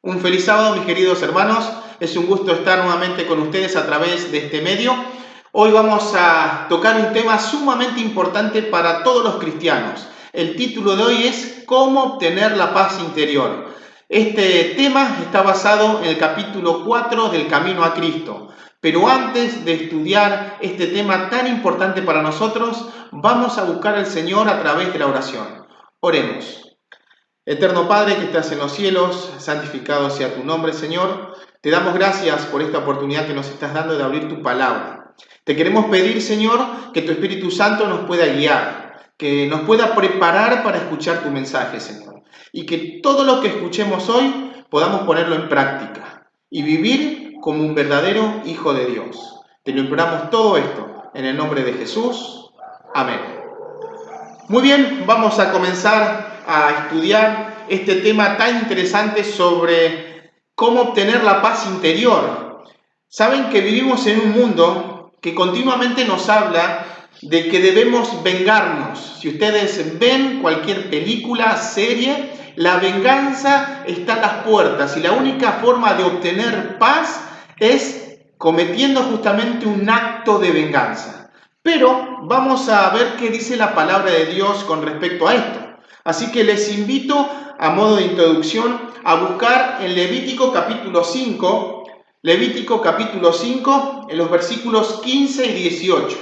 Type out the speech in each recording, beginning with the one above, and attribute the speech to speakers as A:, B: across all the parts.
A: Un feliz sábado, mis queridos hermanos. Es un gusto estar nuevamente con ustedes a través de este medio. Hoy vamos a tocar un tema sumamente importante para todos los cristianos. El título de hoy es ¿Cómo obtener la paz interior? Este tema está basado en el capítulo 4 del Camino a Cristo. Pero antes de estudiar este tema tan importante para nosotros, vamos a buscar al Señor a través de la oración. Oremos. Eterno Padre que estás en los cielos, santificado sea tu nombre, Señor. Te damos gracias por esta oportunidad que nos estás dando de abrir tu palabra. Te queremos pedir, Señor, que tu Espíritu Santo nos pueda guiar, que nos pueda preparar para escuchar tu mensaje, Señor. Y que todo lo que escuchemos hoy podamos ponerlo en práctica y vivir como un verdadero hijo de Dios. Te lo imploramos todo esto en el nombre de Jesús. Amén. Muy bien, vamos a comenzar a estudiar este tema tan interesante sobre cómo obtener la paz interior. Saben que vivimos en un mundo que continuamente nos habla de que debemos vengarnos. Si ustedes ven cualquier película, serie, la venganza está a las puertas y la única forma de obtener paz es cometiendo justamente un acto de venganza. Pero vamos a ver qué dice la palabra de Dios con respecto a esto. Así que les invito, a modo de introducción, a buscar en Levítico capítulo 5, en los versículos 15 y 18.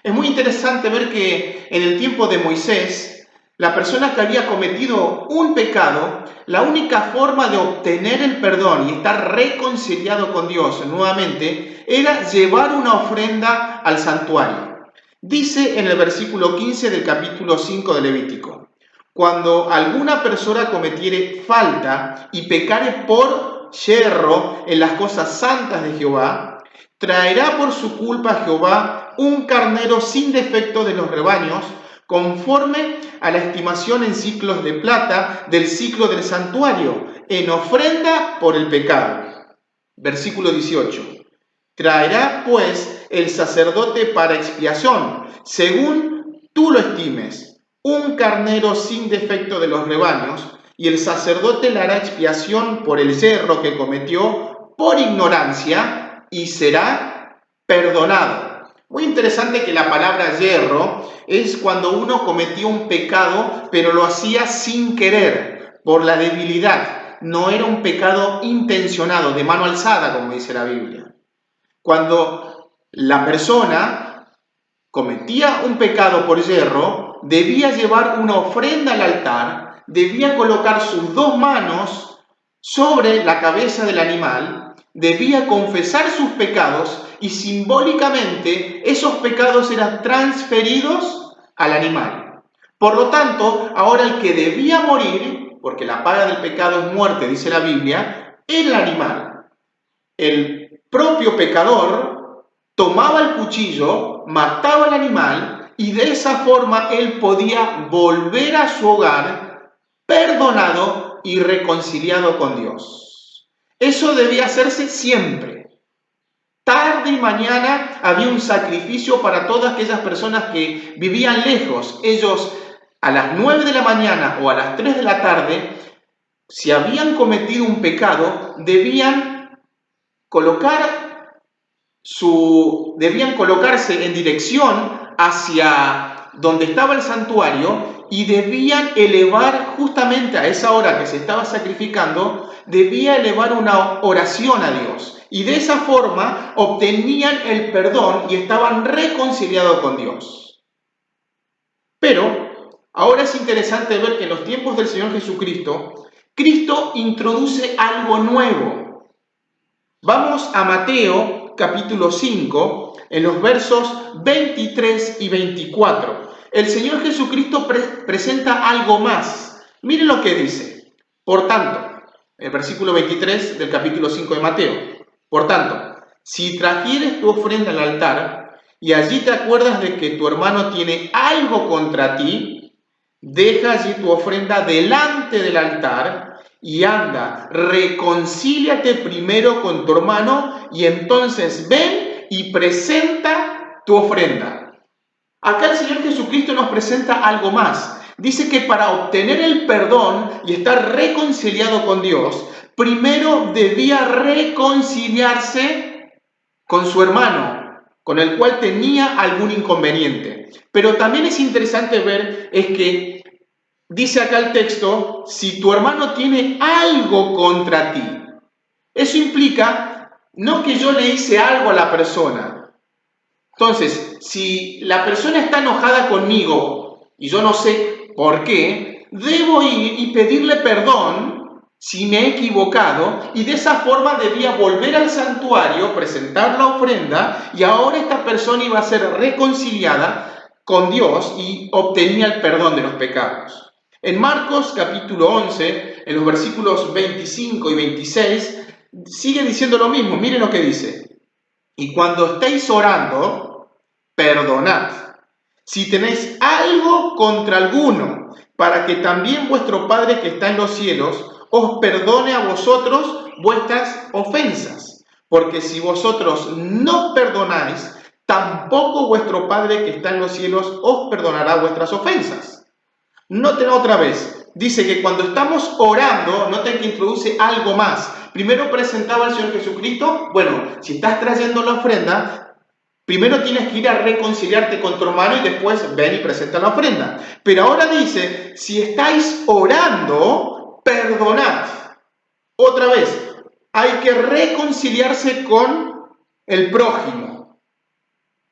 A: Es muy interesante ver que en el tiempo de Moisés, la persona que había cometido un pecado, la única forma de obtener el perdón y estar reconciliado con Dios nuevamente, era llevar una ofrenda al santuario. Dice en el versículo 15 del capítulo 5 de Levítico: cuando alguna persona cometiere falta y pecare por yerro en las cosas santas de Jehová, traerá por su culpa a Jehová un carnero sin defecto de los rebaños, conforme a la estimación en siclos de plata del siclo del santuario, en ofrenda por el pecado. Versículo 18. Traerá pues el sacerdote para expiación, según tú lo estimes, un carnero sin defecto de los rebaños, y el sacerdote le hará expiación por el yerro que cometió por ignorancia y será perdonado. Muy interesante que la palabra yerro es cuando uno cometió un pecado, pero lo hacía sin querer, por la debilidad. No era un pecado intencionado, de mano alzada, como dice la Biblia. Cuando la persona cometía un pecado por yerro, debía llevar una ofrenda al altar, debía colocar sus dos manos sobre la cabeza del animal, debía confesar sus pecados y simbólicamente esos pecados eran transferidos al animal. Por lo tanto, ahora el que debía morir, porque la paga del pecado es muerte, dice la Biblia, era el animal. El propio pecador tomaba el cuchillo, mataba al animal y de esa forma él podía volver a su hogar perdonado y reconciliado con Dios. Eso debía hacerse siempre. Tarde y mañana había un sacrificio para todas aquellas personas que vivían lejos. Ellos a las 9 de la mañana o a las 3 de la tarde, si habían cometido un pecado, debían colocarse en dirección hacia donde estaba el santuario y debían elevar justamente a esa hora que se estaba sacrificando, debía elevar una oración a Dios. Y de esa forma obtenían el perdón y estaban reconciliados con Dios. Pero ahora es interesante ver que en los tiempos del Señor Jesucristo, Cristo introduce algo nuevo. Vamos a Mateo capítulo 5, en los versos 23 y 24. El Señor Jesucristo presenta algo más. Miren lo que dice. Por tanto, el versículo 23 del capítulo 5 de Mateo. Por tanto, si trajieres tu ofrenda al altar y allí te acuerdas de que tu hermano tiene algo contra ti, deja allí tu ofrenda delante del altar y anda, reconcíliate primero con tu hermano y entonces ven y presenta tu ofrenda. Acá el Señor Jesucristo nos presenta algo más. Dice que para obtener el perdón y estar reconciliado con Dios, primero debía reconciliarse con su hermano, con el cual tenía algún inconveniente. Pero también es interesante ver es que dice acá el texto, si tu hermano tiene algo contra ti. Eso implica no que yo le hice algo a la persona. Entonces, si la persona está enojada conmigo y yo no sé por qué, debo ir y pedirle perdón si me he equivocado, y de esa forma debía volver al santuario, presentar la ofrenda, y ahora esta persona iba a ser reconciliada con Dios y obtenía el perdón de los pecados. En Marcos capítulo 11, en los versículos 25 y 26, sigue diciendo lo mismo. Miren lo que dice. Y cuando estéis orando, perdonad, si tenéis algo contra alguno, para que también vuestro Padre que está en los cielos os perdone a vosotros vuestras ofensas. Porque si vosotros no perdonáis, tampoco vuestro Padre que está en los cielos os perdonará vuestras ofensas. Noten otra vez, dice que cuando estamos orando, noten que introduce algo más. Primero presentaba al Señor Jesucristo, bueno, si estás trayendo la ofrenda, primero tienes que ir a reconciliarte con tu hermano y después ven y presenta la ofrenda. Pero ahora dice, si estáis orando, perdonad. Otra vez, hay que reconciliarse con el prójimo.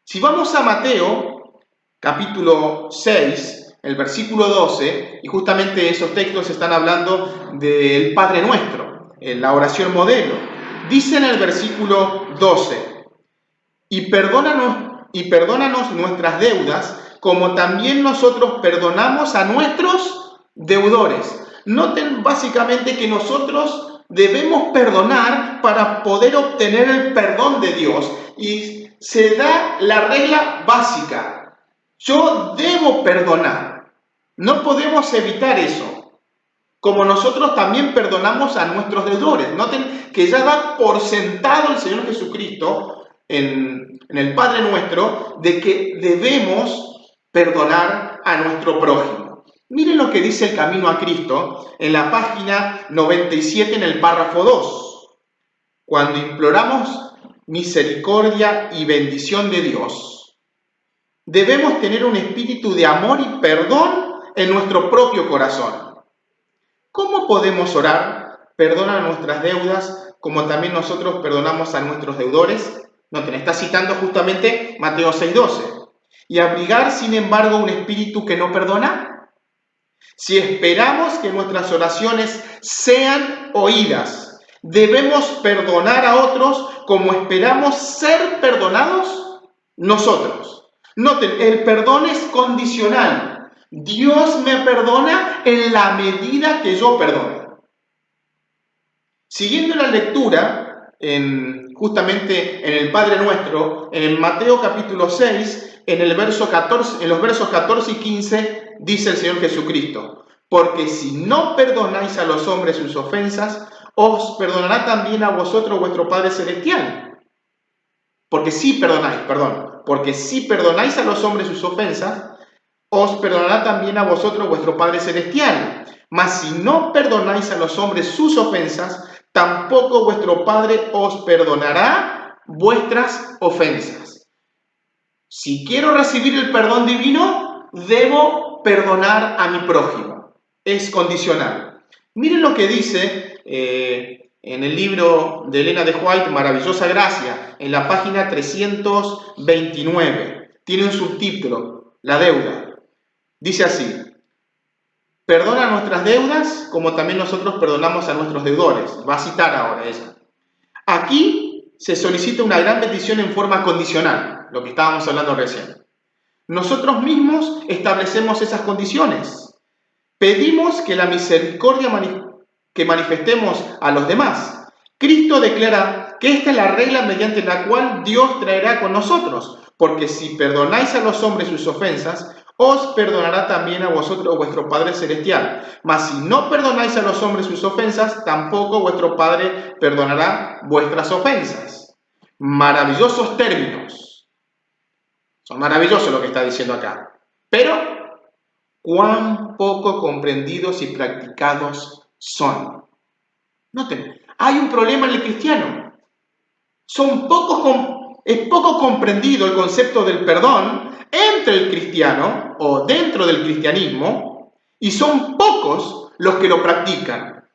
A: Si vamos a Mateo, capítulo 6, el versículo 12, y justamente esos textos están hablando del Padre Nuestro, en la oración modelo. Dice en el versículo 12, y perdónanos nuestras deudas, como también nosotros perdonamos a nuestros deudores. Noten básicamente que nosotros debemos perdonar para poder obtener el perdón de Dios. Y se da la regla básica. Yo debo perdonar. No podemos evitar eso. Como nosotros también perdonamos a nuestros deudores. Noten que ya da por sentado el Señor Jesucristo en el Padre Nuestro de que debemos perdonar a nuestro prójimo. Miren lo que dice el Camino a Cristo en la página 97 en el párrafo 2. Cuando imploramos misericordia y bendición de Dios, debemos tener un espíritu de amor y perdón en nuestro propio corazón. ¿Cómo podemos orar? Perdona nuestras deudas, como también nosotros perdonamos a nuestros deudores. Noten, está citando justamente Mateo 6:12. ¿Y abrigar, sin embargo, un espíritu que no perdona? Si esperamos que nuestras oraciones sean oídas, debemos perdonar a otros como esperamos ser perdonados nosotros. Noten, el perdón es condicional. Dios me perdona en la medida que yo perdono. Siguiendo la lectura, justamente en el Padre Nuestro, en Mateo capítulo 6, en los versos 14 y 15, dice el Señor Jesucristo, porque si no perdonáis a los hombres sus ofensas, os perdonará también a vosotros vuestro Padre Celestial. Porque si perdonáis a los hombres sus ofensas, os perdonará también a vosotros vuestro Padre Celestial. Mas si no perdonáis a los hombres sus ofensas, tampoco vuestro Padre os perdonará vuestras ofensas. Si quiero recibir el perdón divino, debo perdonar a mi prójimo. Es condicional. Miren lo que dice en el libro de Elena de White, Maravillosa Gracia, en la página 329. Tiene un subtítulo, La deuda. Dice así, perdona nuestras deudas como también nosotros perdonamos a nuestros deudores. Va a citar ahora ella. Aquí se solicita una gran bendición en forma condicional, lo que estábamos hablando recién. Nosotros mismos establecemos esas condiciones. Pedimos que la misericordia que manifestemos a los demás. Cristo declara que esta es la regla mediante la cual Dios traerá con nosotros, porque si perdonáis a los hombres sus ofensas, os perdonará también a vosotros vuestro Padre Celestial. Mas si no perdonáis a los hombres sus ofensas, tampoco vuestro Padre perdonará vuestras ofensas. Maravillosos términos. Son maravillosos lo que está diciendo acá. Pero, cuán poco comprendidos y practicados son. Noten, hay un problema en el cristiano. Es poco comprendido el concepto del perdón entre el cristiano o dentro del cristianismo, y son pocos los que lo practican.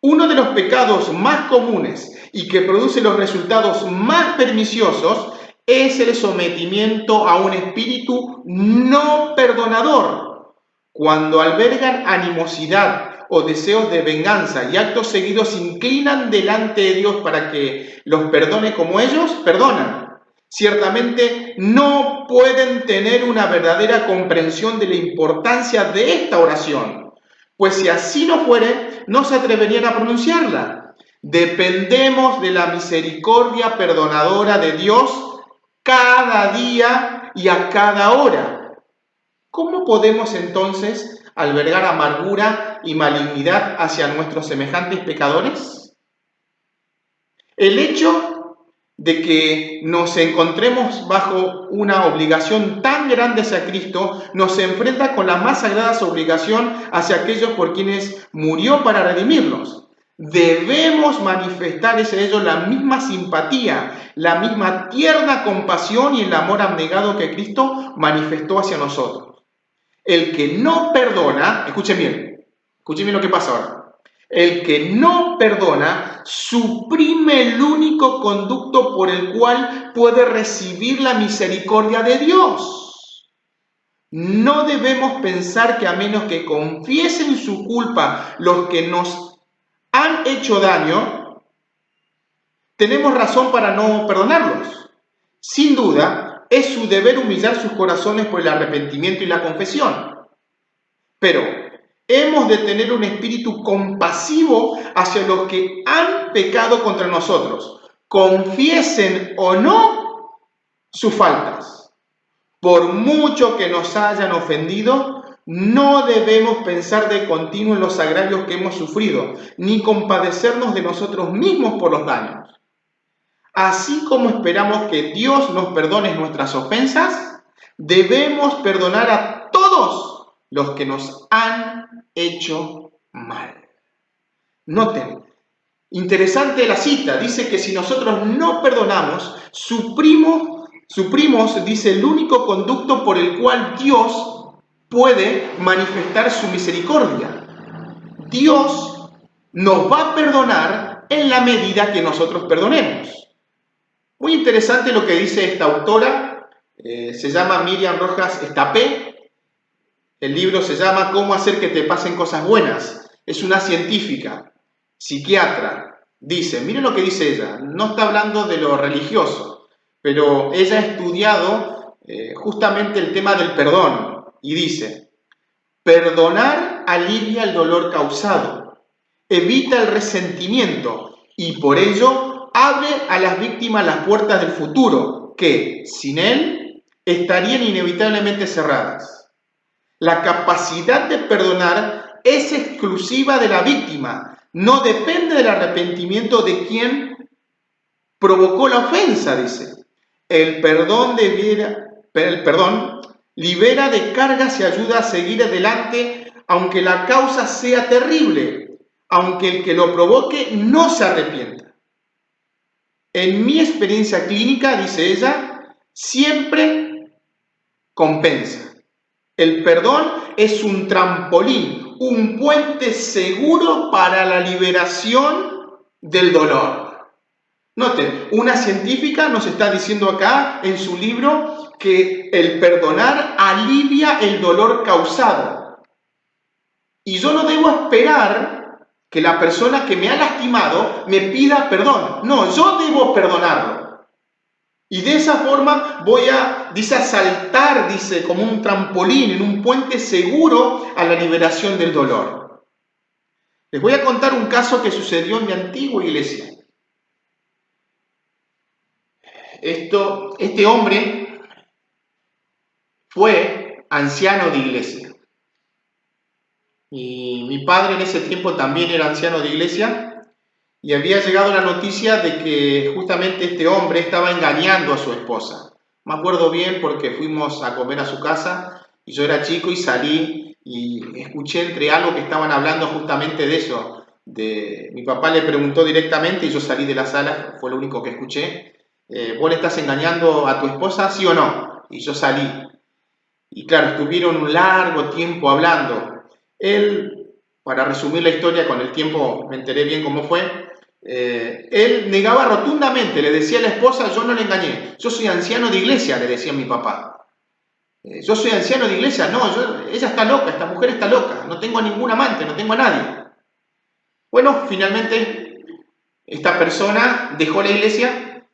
A: Uno de los pecados más comunes y que produce los resultados más perniciosos es el sometimiento a un espíritu no perdonador. Cuando albergan animosidad o deseos de venganza y actos seguidos se inclinan delante de Dios para que los perdone como ellos perdonan. Ciertamente no pueden tener una verdadera comprensión de la importancia de esta oración, pues si así no fuere, no se atreverían a pronunciarla. Dependemos de la misericordia perdonadora de Dios cada día y a cada hora. ¿Cómo podemos entonces albergar amargura y malignidad hacia nuestros semejantes pecadores? El hecho de que nos encontremos bajo una obligación tan grande hacia Cristo nos enfrenta con la más sagrada obligación hacia aquellos por quienes murió para redimirlos. Debemos manifestar hacia ellos la misma simpatía, la misma tierna compasión y el amor abnegado que Cristo manifestó hacia nosotros. El que no perdona, escuchen bien lo que pasa ahora. El que no perdona suprime el único conducto por el cual puede recibir la misericordia de Dios. No debemos pensar que a menos que confiesen su culpa los que nos han hecho daño, tenemos razón para no perdonarlos. Sin duda, es su deber humillar sus corazones por el arrepentimiento y la confesión. Pero hemos de tener un espíritu compasivo hacia los que han pecado contra nosotros, confiesen o no sus faltas. Por mucho que nos hayan ofendido, no debemos pensar de continuo en los agravios que hemos sufrido, ni compadecernos de nosotros mismos por los daños. Así como esperamos que Dios nos perdone nuestras ofensas, debemos perdonar a todos los que nos han hecho mal. Noten, interesante la cita, dice que si nosotros no perdonamos, suprimos, dice, el único conducto por el cual Dios puede manifestar su misericordia. Dios nos va a perdonar en la medida que nosotros perdonemos. Muy interesante lo que dice esta autora, se llama Miriam Rojas Estapé. El libro se llama ¿Cómo hacer que te pasen cosas buenas? Es una científica, psiquiatra. Dice, miren lo que dice ella, no está hablando de lo religioso, pero ella ha estudiado justamente el tema del perdón y dice, perdonar alivia el dolor causado, evita el resentimiento y por ello abre a las víctimas las puertas del futuro, que, sin él, estarían inevitablemente cerradas. La capacidad de perdonar es exclusiva de la víctima, no depende del arrepentimiento de quien provocó la ofensa, dice. El perdón libera de cargas y ayuda a seguir adelante, aunque la causa sea terrible, aunque el que lo provoque no se arrepienta. En mi experiencia clínica, dice ella, siempre compensa. El perdón es un trampolín, un puente seguro para la liberación del dolor. Noten, una científica nos está diciendo acá en su libro que el perdonar alivia el dolor causado. Y yo no debo esperar que la persona que me ha lastimado me pida perdón. No, yo debo perdonarlo. Y de esa forma voy a saltar, dice, como un trampolín, en un puente seguro a la liberación del dolor. Les voy a contar un caso que sucedió en mi antigua iglesia. Este hombre fue anciano de iglesia. Y mi padre en ese tiempo también era anciano de iglesia y había llegado la noticia de que justamente este hombre estaba engañando a su esposa. Me acuerdo bien porque fuimos a comer a su casa y yo era chico y salí y escuché entre algo que estaban hablando justamente de eso, mi papá le preguntó directamente y yo salí de la sala, fue lo único que escuché. ¿Vos le estás engañando a tu esposa, sí o no? Y yo salí. Y claro, estuvieron un largo tiempo hablando. Él, para resumir la historia, con el tiempo me enteré bien cómo fue, él negaba rotundamente, le decía a la esposa, yo no le engañé, yo soy anciano de iglesia, le decía a mi papá. Yo soy anciano de iglesia, no, ella está loca, esta mujer está loca, no tengo a ningún amante, no tengo a nadie. Bueno, finalmente esta persona dejó la iglesia,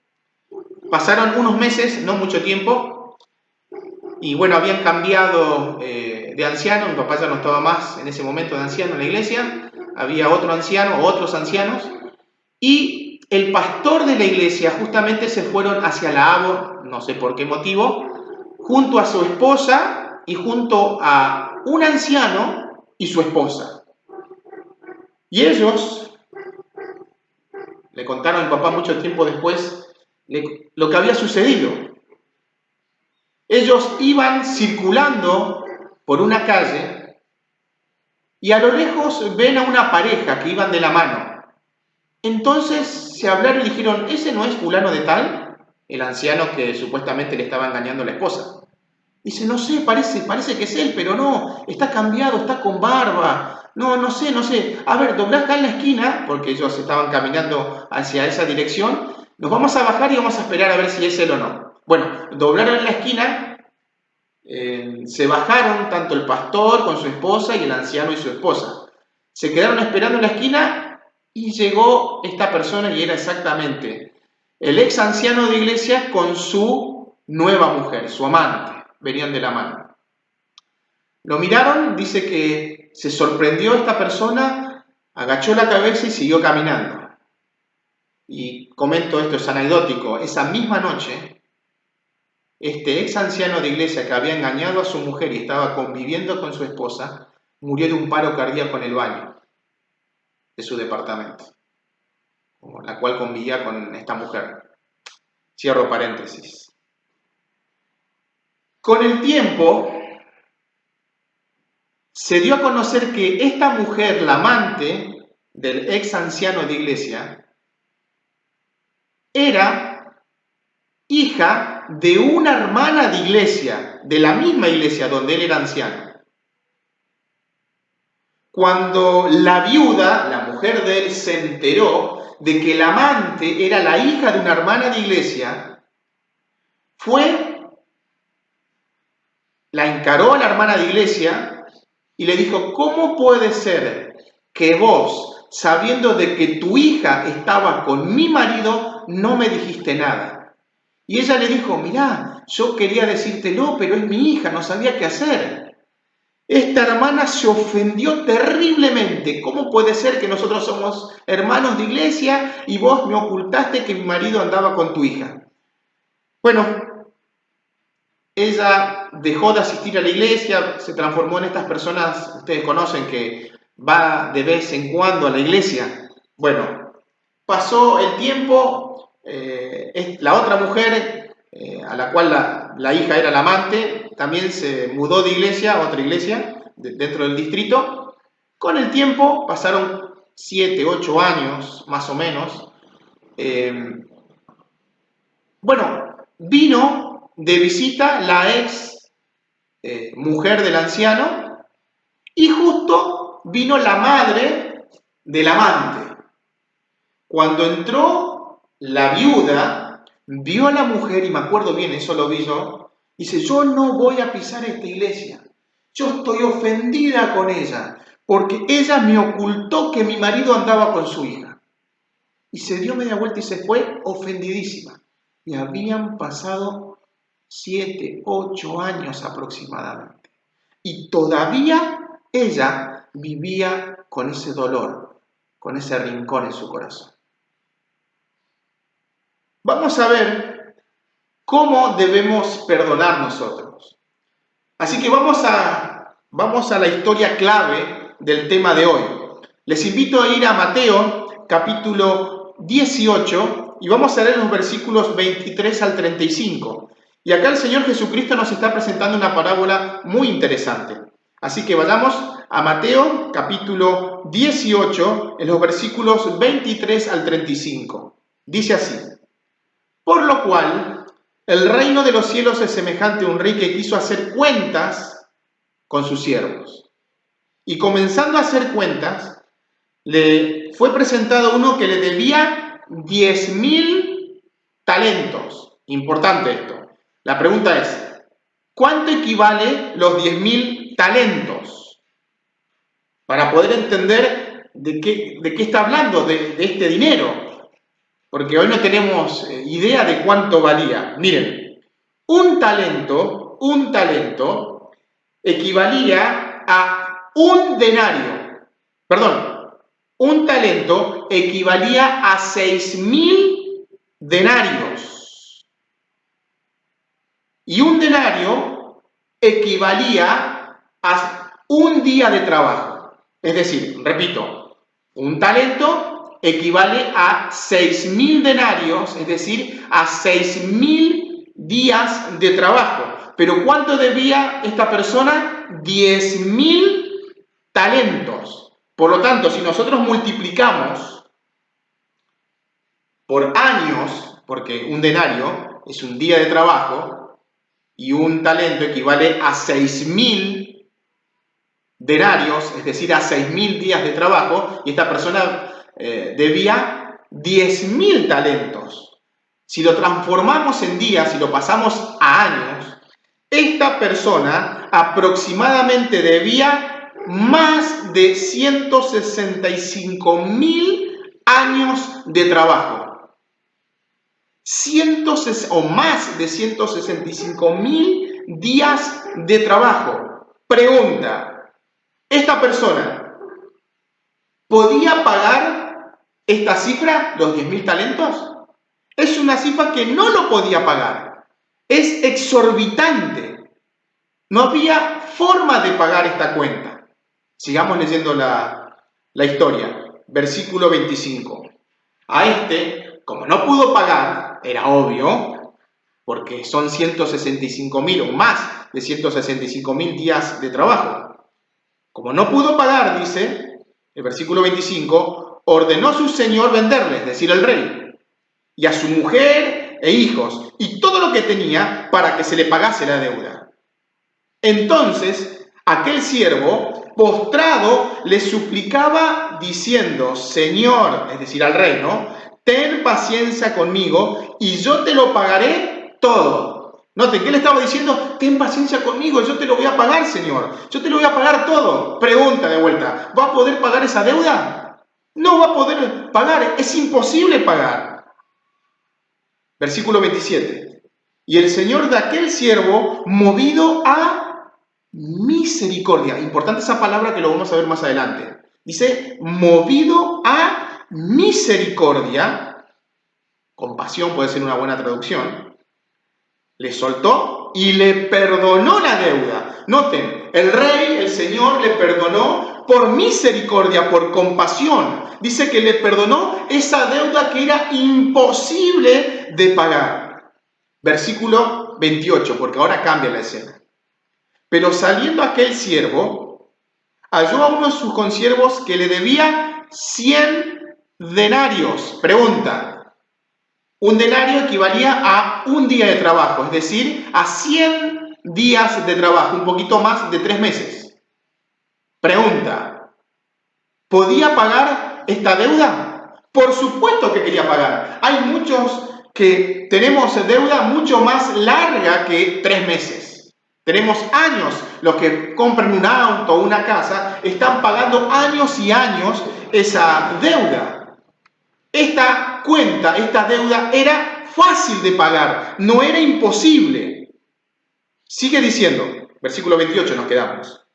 A: pasaron unos meses, no mucho tiempo, y bueno, habían cambiado de anciano, mi papá ya no estaba más en ese momento de anciano en la iglesia, había otro anciano o otros ancianos, y el pastor de la iglesia justamente se fueron hacia la ABO, no sé por qué motivo, junto a su esposa y junto a un anciano y su esposa. Y ellos le contaron a mi papá mucho tiempo después lo que había sucedido. Ellos iban circulando por una calle y a lo lejos ven a una pareja que iban de la mano. Entonces se hablaron y dijeron, ¿ese no es fulano de tal? El anciano que supuestamente le estaba engañando a la esposa. Dice, no sé, parece que es él, pero no, está cambiado, está con barba. No sé. A ver, doblá acá en la esquina, porque ellos estaban caminando hacia esa dirección. Nos vamos a bajar y vamos a esperar a ver si es él o no. Bueno, doblaron en la esquina, se bajaron tanto el pastor con su esposa y el anciano y su esposa. Se quedaron esperando en la esquina y llegó esta persona y era exactamente el ex anciano de iglesia con su nueva mujer, su amante. Venían de la mano. Lo miraron, dice que se sorprendió esta persona, agachó la cabeza y siguió caminando. Y comento esto, es anecdótico, esa misma noche, este ex anciano de iglesia que había engañado a su mujer y estaba conviviendo con su esposa, murió de un paro cardíaco en el baño de su departamento, con la cual convivía con esta mujer. Cierro paréntesis. Con el tiempo, se dio a conocer que esta mujer, la amante del ex anciano de iglesia, era hija de una hermana de iglesia, de la misma iglesia donde él era anciano. Cuando la viuda, la mujer de él, se enteró de que la amante era la hija de una hermana de iglesia, la encaró a la hermana de iglesia y le dijo, ¿cómo puede ser que vos, sabiendo de que tu hija estaba con mi marido, no me dijiste nada? Y ella le dijo, mirá, yo quería decírtelo, pero es mi hija, no sabía qué hacer. Esta hermana se ofendió terriblemente. ¿Cómo puede ser que nosotros somos hermanos de iglesia y vos me ocultaste que mi marido andaba con tu hija? Bueno, ella dejó de asistir a la iglesia, se transformó en estas personas, ustedes conocen, que va de vez en cuando a la iglesia. Bueno, pasó el tiempo, la otra mujer, a la cual la hija era la amante, también se mudó de iglesia a otra iglesia dentro del distrito. Con el tiempo, pasaron 7, 8 años más o menos. Bueno, vino de visita la ex mujer del anciano y justo vino la madre del amante. Cuando entró la viuda, vio a la mujer, y me acuerdo bien, eso lo vi yo, dice, yo no voy a pisar esta iglesia. Yo estoy ofendida con ella, porque ella me ocultó que mi marido andaba con su hija. Y se dio media vuelta y se fue ofendidísima. Y habían pasado 7, 8 años aproximadamente. Y todavía ella vivía con ese dolor, con ese rincón en su corazón. Vamos a ver cómo debemos perdonar nosotros. Así que vamos a la historia clave del tema de hoy. Les invito a ir a Mateo, capítulo 18, y vamos a leer los versículos 23 al 35. Y acá el Señor Jesucristo nos está presentando una parábola muy interesante. Así que vayamos a Mateo capítulo 18, en los versículos 23 al 35. Dice así: por lo cual, el reino de los cielos es semejante a un rey que quiso hacer cuentas con sus siervos. Y comenzando a hacer cuentas, le fue presentado uno que le debía 10.000 talentos. Importante esto. La pregunta es, ¿cuánto equivale los 10.000 talentos? Para poder entender de qué está hablando, de este dinero. Porque hoy no tenemos idea de cuánto valía. Miren, un talento equivalía a un denario. Perdón, un talento equivalía a 6.000 denarios. Y un denario equivalía a un día de trabajo. Es decir, repito, un talento equivale a 6.000 denarios, es decir, a 6.000 días de trabajo. Pero ¿cuánto debía esta persona? 10.000 talentos. Por lo tanto, si nosotros multiplicamos por años, porque un denario es un día de trabajo y un talento equivale a 6.000 denarios, es decir, a 6.000 días de trabajo, y esta persona debía 10.000 talentos. Si lo transformamos en días y lo pasamos a años, esta persona aproximadamente debía más de 165.000 años de trabajo. O más de 165.000 días de trabajo. Pregunta, ¿esta persona podía pagar esta cifra, los 10.000 talentos? Es una cifra que no lo podía pagar. Es exorbitante. No había forma de pagar esta cuenta. Sigamos leyendo la historia. Versículo 25. A este, como no pudo pagar, era obvio, porque son 165.000 o más de 165.000 días de trabajo. Como no pudo pagar, dice el versículo 25, ordenó su señor venderle, es decir, el rey, y a su mujer e hijos, y todo lo que tenía para que se le pagase la deuda. Entonces, aquel siervo, postrado, le suplicaba diciendo, Señor, es decir, al rey, ¿no? Ten paciencia conmigo y yo te lo pagaré todo. Noten, ¿qué le estaba diciendo? Ten paciencia conmigo, yo te lo voy a pagar, Señor. Yo te lo voy a pagar todo. Pregunta de vuelta, ¿va a poder pagar esa deuda? No va a poder pagar, es imposible pagar. Versículo 27. Y el Señor de aquel siervo, movido a misericordia. Importante esa palabra que lo vamos a ver más adelante. Dice, movido a misericordia, compasión puede ser una buena traducción, le soltó y le perdonó la deuda. Noten, el rey, el Señor, le perdonó por misericordia, por compasión. Dice que le perdonó esa deuda que era imposible de pagar. Versículo 28, porque ahora cambia la escena. Pero saliendo aquel siervo, halló a uno de sus consiervos que le debía 100 denarios. Pregunta, un denario equivalía a un día de trabajo, es decir, a 100 días de trabajo, un poquito más de 3 meses. Pregunta, ¿podía pagar esta deuda? Por supuesto que quería pagar. Hay muchos que tenemos deuda mucho más larga que 3 meses. Tenemos años, los que compran un auto o una casa, están pagando años y años esa deuda. Esta cuenta, esta deuda era fácil de pagar, no era imposible. Sigue diciendo, versículo 28 nos quedamos.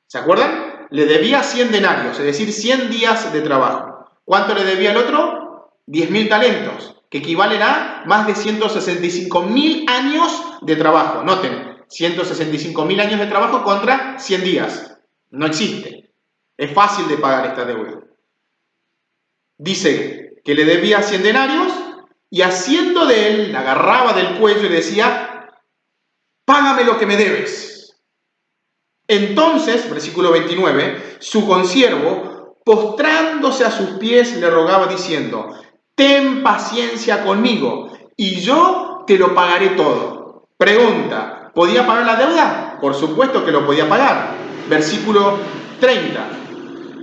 A: ¿Se acuerdan? Le debía 100 denarios, es decir, 100 días de trabajo. ¿Cuánto le debía el otro? 10.000 talentos, que equivalen a más de 165.000 años de trabajo. Noten, 165.000 años de trabajo contra 100 días. No existe. Es fácil de pagar esta deuda. Dice que le debía 100 denarios y haciendo de él, la agarraba del cuello y decía, págame lo que me debes. Entonces, versículo 29, su consiervo, postrándose a sus pies, le rogaba diciendo, ten paciencia conmigo y yo te lo pagaré todo. Pregunta, ¿podía pagar la deuda? Por supuesto que lo podía pagar. Versículo 30.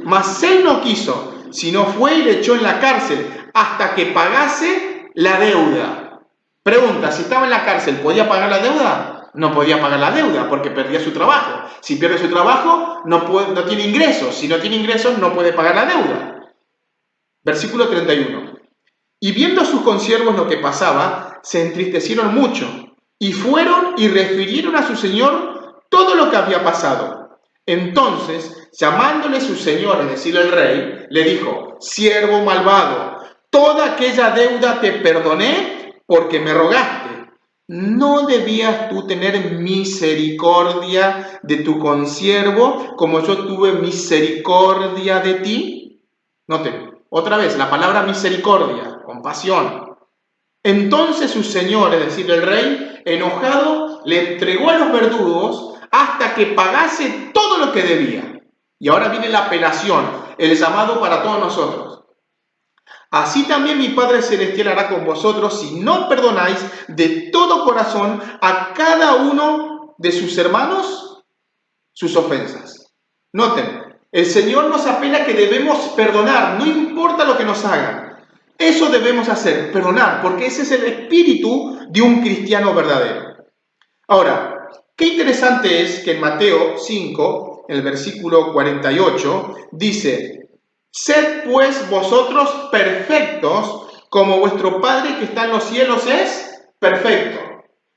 A: Mas él no quiso, sino fue y le echó en la cárcel hasta que pagase la deuda. Pregunta, si estaba en la cárcel, ¿podía pagar la deuda? No podía pagar la deuda porque perdía su trabajo. Si pierde su trabajo, no tiene ingresos. Si no tiene ingresos, no puede pagar la deuda. Versículo 31. Y viendo sus consiervos lo que pasaba, se entristecieron mucho y fueron y refirieron a su señor todo lo que había pasado. Entonces, llamándole su señor, es decir, el rey, le dijo, siervo malvado, toda aquella deuda te perdoné porque me rogaste. ¿No debías tú tener misericordia de tu consiervo como yo tuve misericordia de ti? Noten, otra vez, la palabra misericordia, compasión. Entonces su señor, es decir, el rey, enojado, le entregó a los verdugos hasta que pagase todo lo que debía. Y ahora viene la apelación, el llamado para todos nosotros. Así también mi Padre Celestial hará con vosotros si no perdonáis de todo corazón a cada uno de sus hermanos sus ofensas. Noten, el Señor nos apela que debemos perdonar, no importa lo que nos hagan. Eso debemos hacer, perdonar, porque ese es el espíritu de un cristiano verdadero. Ahora, qué interesante es que en Mateo 5, el versículo 48, dice, sed pues vosotros perfectos, como vuestro Padre que está en los cielos es perfecto.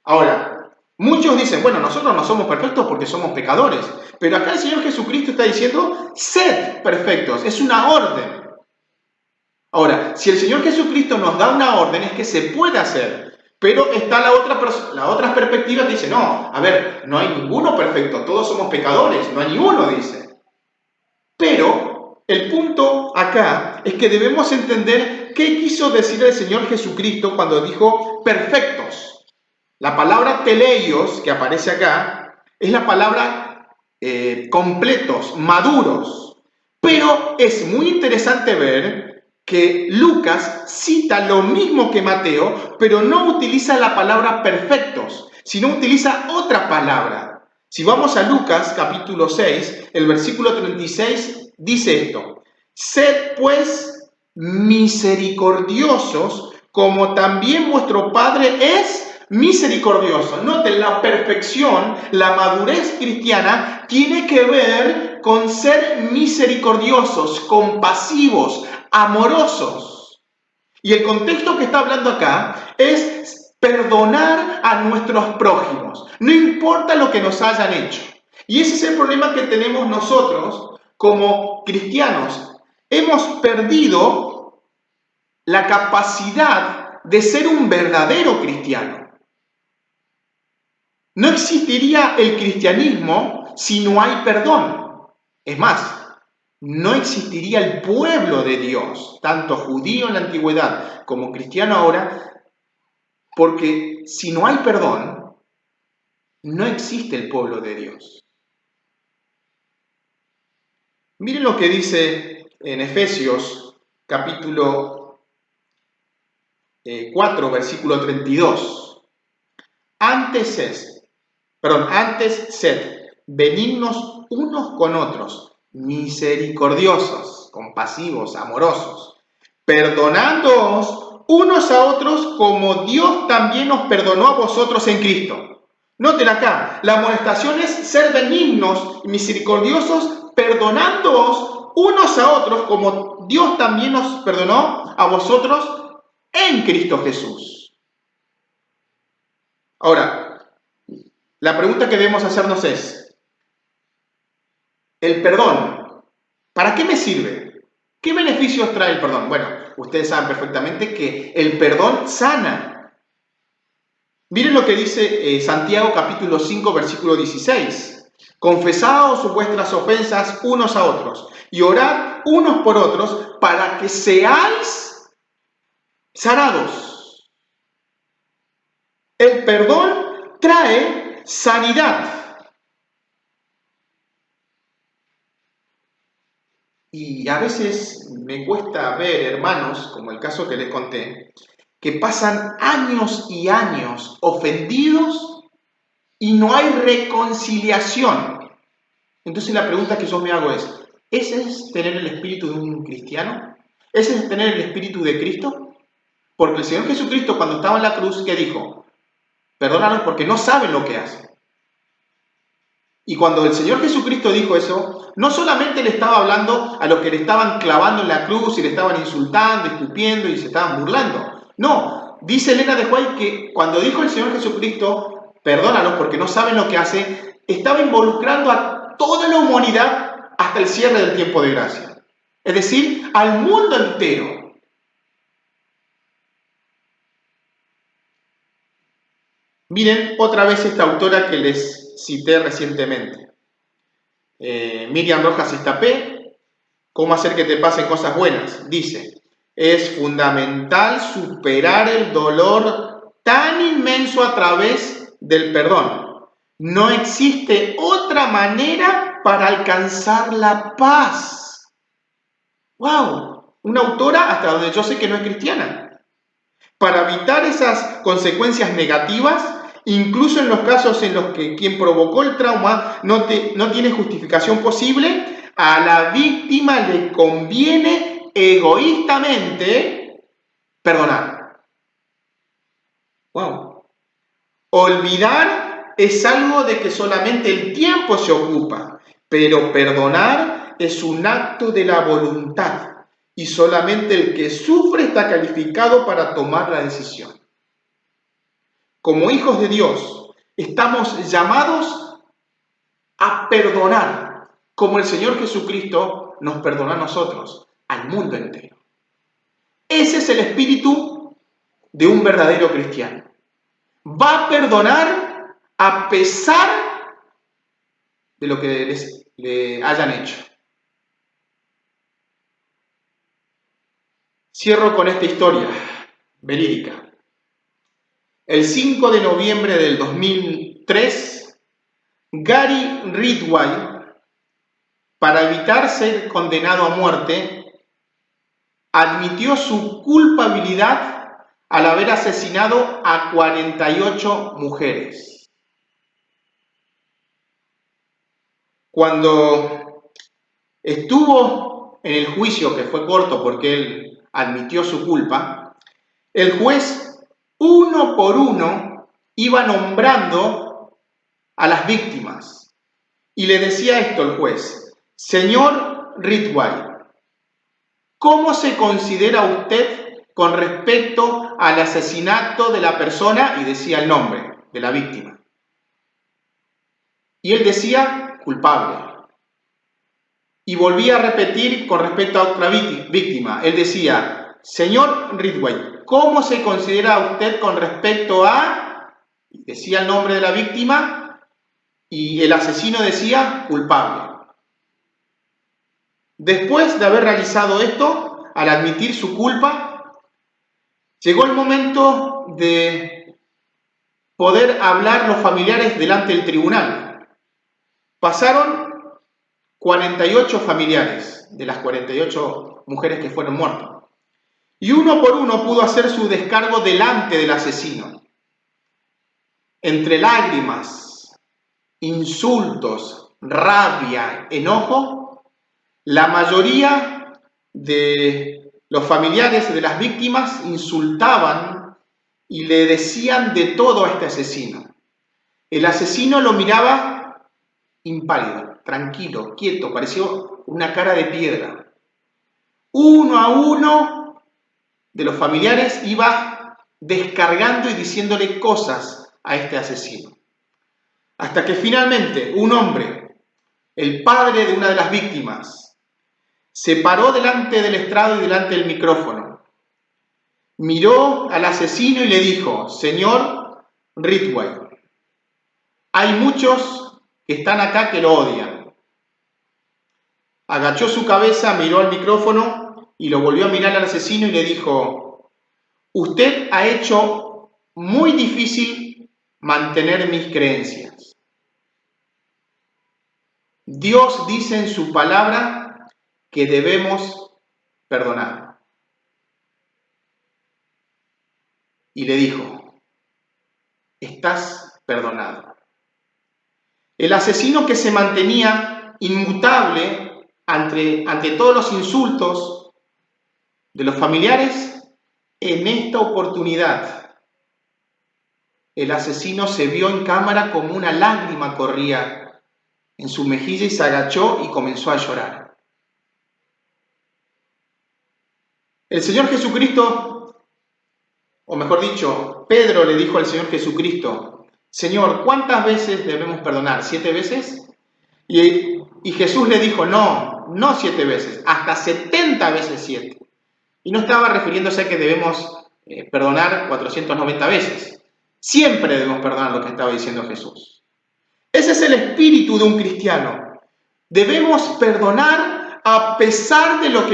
A: Ahora, muchos dicen, bueno, nosotros no somos perfectos porque somos pecadores, pero acá el Señor Jesucristo está diciendo, sed perfectos, es una orden. Ahora, si el Señor Jesucristo nos da una orden es que se puede hacer, pero está la otra perspectiva que dice, no, a ver, no hay ninguno perfecto, todos somos pecadores, no hay ni uno, dice. Pero el punto acá es que debemos entender qué quiso decir el Señor Jesucristo cuando dijo perfectos. La palabra teleios, que aparece acá, es la palabra completos, maduros. Pero es muy interesante ver que Lucas cita lo mismo que Mateo, pero no utiliza la palabra perfectos, sino utiliza otra palabra. Si vamos a Lucas capítulo 6, el versículo 36 dice esto, sed pues misericordiosos como también vuestro Padre es misericordioso. Noten, la perfección, la madurez cristiana tiene que ver con ser misericordiosos, compasivos, amorosos. Y el contexto que está hablando acá es perdonar a nuestros prójimos, no importa lo que nos hayan hecho. Y ese es el problema que tenemos nosotros como cristianos. Hemos perdido la capacidad de ser un verdadero cristiano. No existiría el cristianismo si no hay perdón. Es más, no existiría el pueblo de Dios, tanto judío en la antigüedad como cristiano ahora, porque si no hay perdón, no existe el pueblo de Dios. Miren lo que dice en Efesios capítulo 4, versículo 32. Antes sed benignos unos con otros, misericordiosos, compasivos, amorosos, perdonándoos unos a otros como Dios también os perdonó a vosotros en Cristo. Noten acá, la amonestación es ser benignos y misericordiosos, perdonándoos unos a otros como Dios también os perdonó a vosotros en Cristo Jesús. Ahora, la pregunta que debemos hacernos es, ¿el perdón para qué me sirve? ¿Qué beneficios trae el perdón? Bueno, ustedes saben perfectamente que el perdón sana. Miren lo que dice Santiago capítulo 5, versículo 16. Confesaos vuestras ofensas unos a otros y orad unos por otros para que seáis sanados. El perdón trae sanidad. Y a veces me cuesta ver hermanos, como el caso que les conté, que pasan años y años ofendidos y no hay reconciliación. Entonces la pregunta que yo me hago es, ¿ese es tener el espíritu de un cristiano? ¿Ese es tener el espíritu de Cristo? Porque el Señor Jesucristo, cuando estaba en la cruz, ¿qué dijo? Perdónanos porque no saben lo que hacen. Y cuando el Señor Jesucristo dijo eso, no solamente le estaba hablando a los que le estaban clavando en la cruz y le estaban insultando, escupiendo y se estaban burlando. No, dice Elena de White que cuando dijo el Señor Jesucristo, perdónanos porque no saben lo que hacen, estaba involucrando a toda la humanidad hasta el cierre del tiempo de gracia. Es decir, al mundo entero. Miren otra vez esta autora que les cité recientemente. Miriam Rojas Estapé, ¿cómo hacer que te pasen cosas buenas? Dice, es fundamental superar el dolor tan inmenso a través del perdón. No existe otra manera para alcanzar la paz. ¡Wow! Una autora hasta donde yo sé que no es cristiana. Para evitar esas consecuencias negativas, incluso en los casos en los que quien provocó el trauma no tiene justificación posible, a la víctima le conviene egoístamente perdonar. ¡Wow! Olvidar es algo de que solamente el tiempo se ocupa, pero perdonar es un acto de la voluntad y solamente el que sufre está calificado para tomar la decisión. Como hijos de Dios, estamos llamados a perdonar, como el Señor Jesucristo nos perdonó a nosotros, al mundo entero. Ese es el espíritu de un verdadero cristiano. Va a perdonar a pesar de lo que le hayan hecho. Cierro con esta historia verídica. El 5 de noviembre del 2003, Gary Ridgway, para evitar ser condenado a muerte, admitió su culpabilidad al haber asesinado a 48 mujeres. Cuando estuvo en el juicio, que fue corto porque él admitió su culpa, el juez uno por uno iba nombrando a las víctimas y le decía esto el juez: señor Ridgway, ¿cómo se considera usted con respecto al asesinato de la persona? Y decía el nombre de la víctima. Y él decía culpable. Y volvía a repetir con respecto a otra víctima. Él decía, señor Ridgway, ¿cómo se considera usted con respecto a? Decía el nombre de la víctima y el asesino decía culpable. Después de haber realizado esto, al admitir su culpa, llegó el momento de poder hablar los familiares delante del tribunal. Pasaron 48 familiares de las 48 mujeres que fueron muertas. Y uno por uno pudo hacer su descargo delante del asesino. Entre lágrimas, insultos, rabia, enojo, la mayoría de los familiares de las víctimas insultaban y le decían de todo a este asesino. El asesino lo miraba impávido, tranquilo, quieto, pareció una cara de piedra. Uno a uno de los familiares iba descargando y diciéndole cosas a este asesino. Hasta que finalmente un hombre, el padre de una de las víctimas, se paró delante del estrado y delante del micrófono. Miró al asesino y le dijo, señor Ridgway, hay muchos que están acá que lo odian. Agachó su cabeza, miró al micrófono y lo volvió a mirar al asesino y le dijo, usted ha hecho muy difícil mantener mis creencias. Dios dice en su palabra que debemos perdonar. Y le dijo, estás perdonado. El asesino que se mantenía inmutable ante todos los insultos de los familiares, en esta oportunidad, el asesino se vio en cámara como una lágrima corría en su mejilla y se agachó y comenzó a llorar. El Señor Jesucristo, o mejor dicho, Pedro le dijo al Señor Jesucristo, Señor, ¿cuántas veces debemos perdonar? ¿7 veces? Y Jesús le dijo, no 7 veces, hasta 70 veces 7. Y no estaba refiriéndose a que debemos perdonar 490 veces. Siempre debemos perdonar, lo que estaba diciendo Jesús. Ese es el espíritu de un cristiano. Debemos perdonar a pesar de lo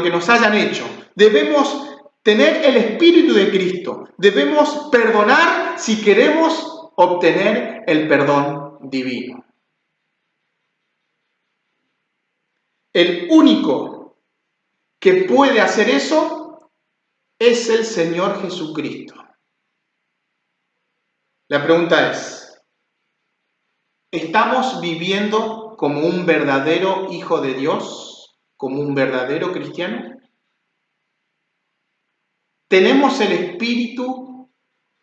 A: que nos hayan hecho. Debemos tener el espíritu de Cristo. Debemos perdonar si queremos obtener el perdón divino. El único que puede hacer eso es el Señor Jesucristo. La pregunta es, ¿estamos viviendo como un verdadero hijo de Dios? ¿Como un verdadero cristiano? ¿Tenemos el espíritu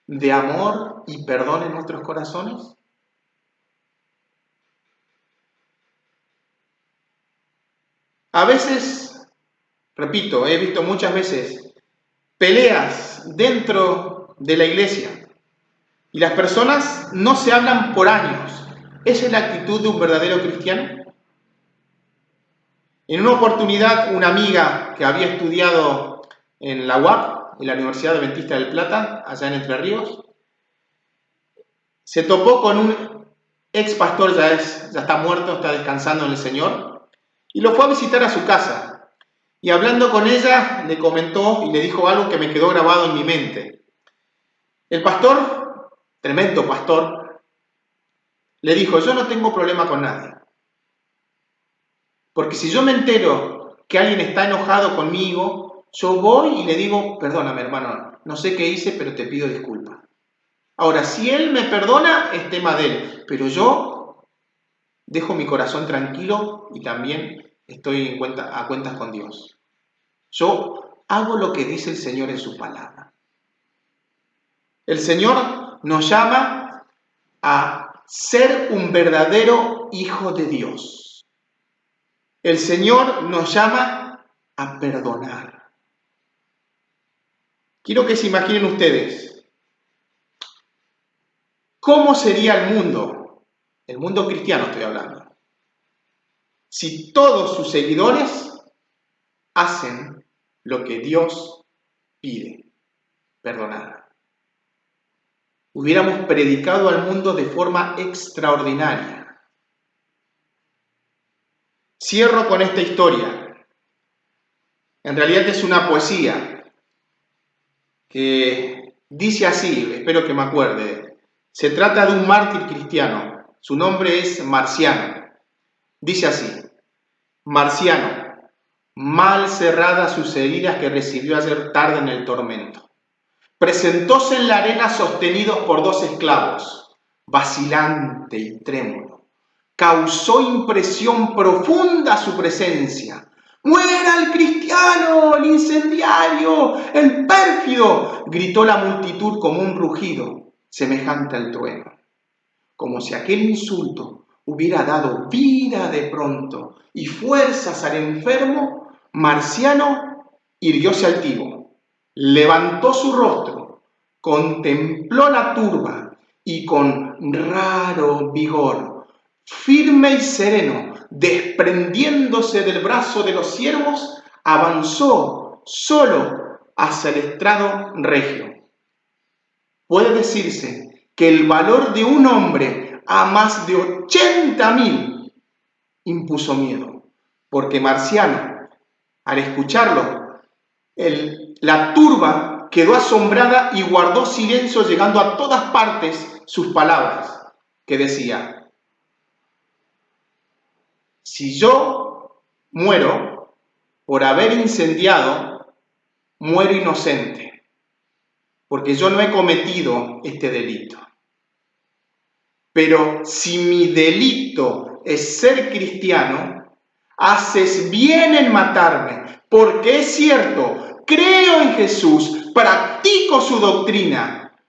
A: de amor y perdón en nuestros corazones? A veces, repito, he visto muchas veces peleas dentro de la iglesia y las personas no se hablan por años. ¿Esa es la actitud de un verdadero cristiano? En una oportunidad, una amiga que había estudiado en la UAP, en la Universidad Adventista del Plata, allá en Entre Ríos, se topó con un ex pastor, ya está muerto, está descansando en el Señor, y lo fue a visitar a su casa. Y hablando con ella, le comentó y le dijo algo que me quedó grabado en mi mente. El pastor, tremendo pastor, le dijo, yo no tengo problema con nadie. Porque si yo me entero que alguien está enojado conmigo, yo voy y le digo, perdóname hermano, no sé qué hice, pero te pido disculpas. Ahora, si él me perdona, es tema de él, pero yo dejo mi corazón tranquilo y también estoy a cuentas con Dios. Yo hago lo que dice el Señor en su palabra. El Señor nos llama a ser un verdadero hijo de Dios. El Señor nos llama a perdonar. Quiero que se imaginen ustedes, ¿cómo sería el mundo cristiano estoy hablando, si todos sus seguidores hacen lo que Dios pide, perdonar? Hubiéramos predicado al mundo de forma extraordinaria. Cierro con esta historia. En realidad es una poesía que dice así, espero que me acuerde. Se trata de un mártir cristiano. Su nombre es Marciano. Dice así: Marciano, mal cerradas sus heridas que recibió ayer tarde en el tormento. Presentóse en la arena sostenido por 2 esclavos, vacilante y trémulo. Causó impresión profunda su presencia. ¡Muera el cristiano, el incendiario, el pérfido! Gritó la multitud como un rugido, semejante al trueno. Como si aquel insulto hubiera dado vida de pronto y fuerzas al enfermo, Marciano irguióse altivo, levantó su rostro, contempló la turba y con raro vigor, firme y sereno, desprendiéndose del brazo de los siervos, avanzó solo hacia el estrado regio. Puede decirse que el valor de un hombre a más de 80.000 impuso miedo, porque Marciano, al escucharlo, la turba quedó asombrada y guardó silencio, llegando a todas partes sus palabras, que decía: si yo muero, por haber incendiado, muero inocente, porque yo no he cometido este delito. Pero si mi delito es ser cristiano, haces bien en matarme, porque es cierto, creo en Jesús, practico su doctrina,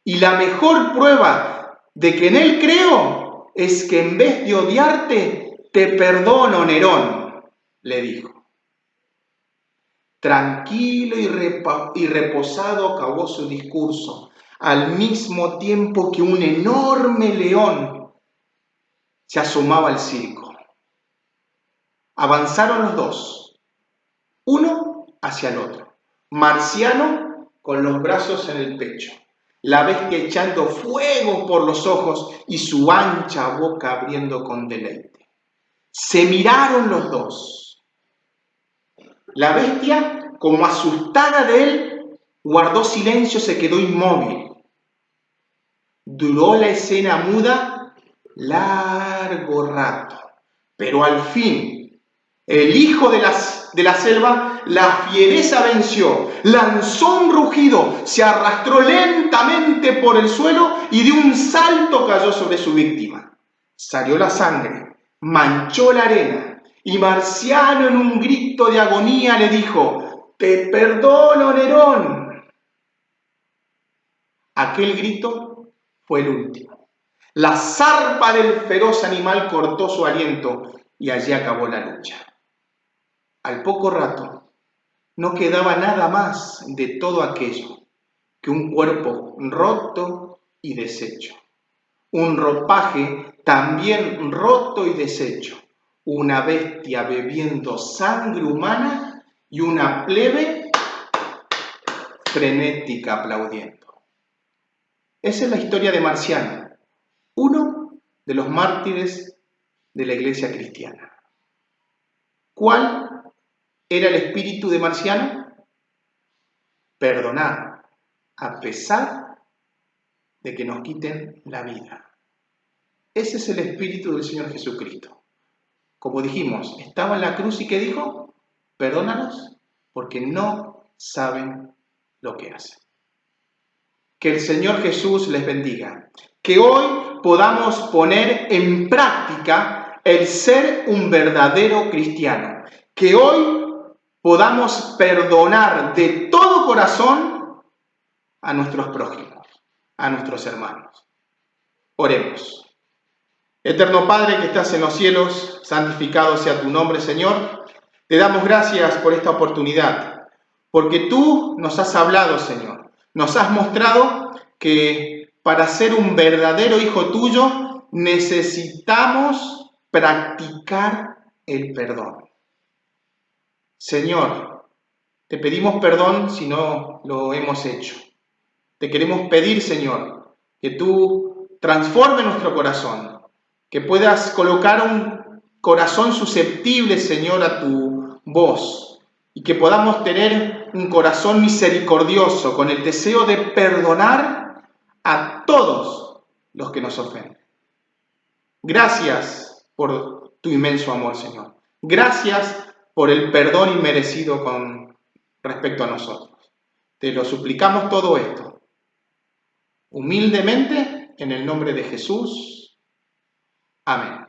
A: y la mejor prueba de que en Él creo es que en vez de odiarte, te perdono, Nerón, le dijo. Tranquilo y reposado acabó su discurso, al mismo tiempo que un enorme león se asomaba al circo. Avanzaron los dos, uno hacia el otro, Marciano con los brazos en el pecho, la bestia echando fuego por los ojos y su ancha boca abriendo con deleite. Se miraron los dos. La bestia, como asustada de él, guardó silencio, se quedó inmóvil. Duró la escena muda largo rato, pero al fin, el hijo de la selva, la fiereza venció, lanzó un rugido, se arrastró lentamente por el suelo y de un salto cayó sobre su víctima. Salió la sangre, manchó la arena, y Marciano en un grito de agonía le dijo: «Te perdono, Nerón». Aquel grito fue el último. La zarpa del feroz animal cortó su aliento y allí acabó la lucha. Al poco rato, no quedaba nada más de todo aquello que un cuerpo roto y deshecho, un ropaje también roto y deshecho, una bestia bebiendo sangre humana y una plebe frenética aplaudiendo. Esa es la historia de Marciano, uno de los mártires de la iglesia cristiana. ¿Cuál era el espíritu de Marciano? Perdonar, a pesar de que nos quiten la vida. Ese es el espíritu del Señor Jesucristo. Como dijimos, estaba en la cruz y ¿qué dijo? Perdónanos porque no saben lo que hacen. Que el Señor Jesús les bendiga. Que hoy podamos poner en práctica el ser un verdadero cristiano. Que hoy podamos perdonar de todo corazón a nuestros prójimos, a nuestros hermanos. Oremos. Eterno Padre que estás en los cielos, santificado sea tu nombre, Señor. Te damos gracias por esta oportunidad, porque tú nos has hablado, Señor. Nos has mostrado que para ser un verdadero hijo tuyo necesitamos practicar el perdón. Señor, te pedimos perdón si no lo hemos hecho. Te queremos pedir, Señor, que tú transformes nuestro corazón, que puedas colocar un corazón susceptible, Señor, a tu voz, y que podamos tener un corazón misericordioso con el deseo de perdonar a todos los que nos ofenden. Gracias por tu inmenso amor, Señor. Gracias por el perdón inmerecido con respecto a nosotros. Te lo suplicamos todo esto, humildemente, en el nombre de Jesús. Amén.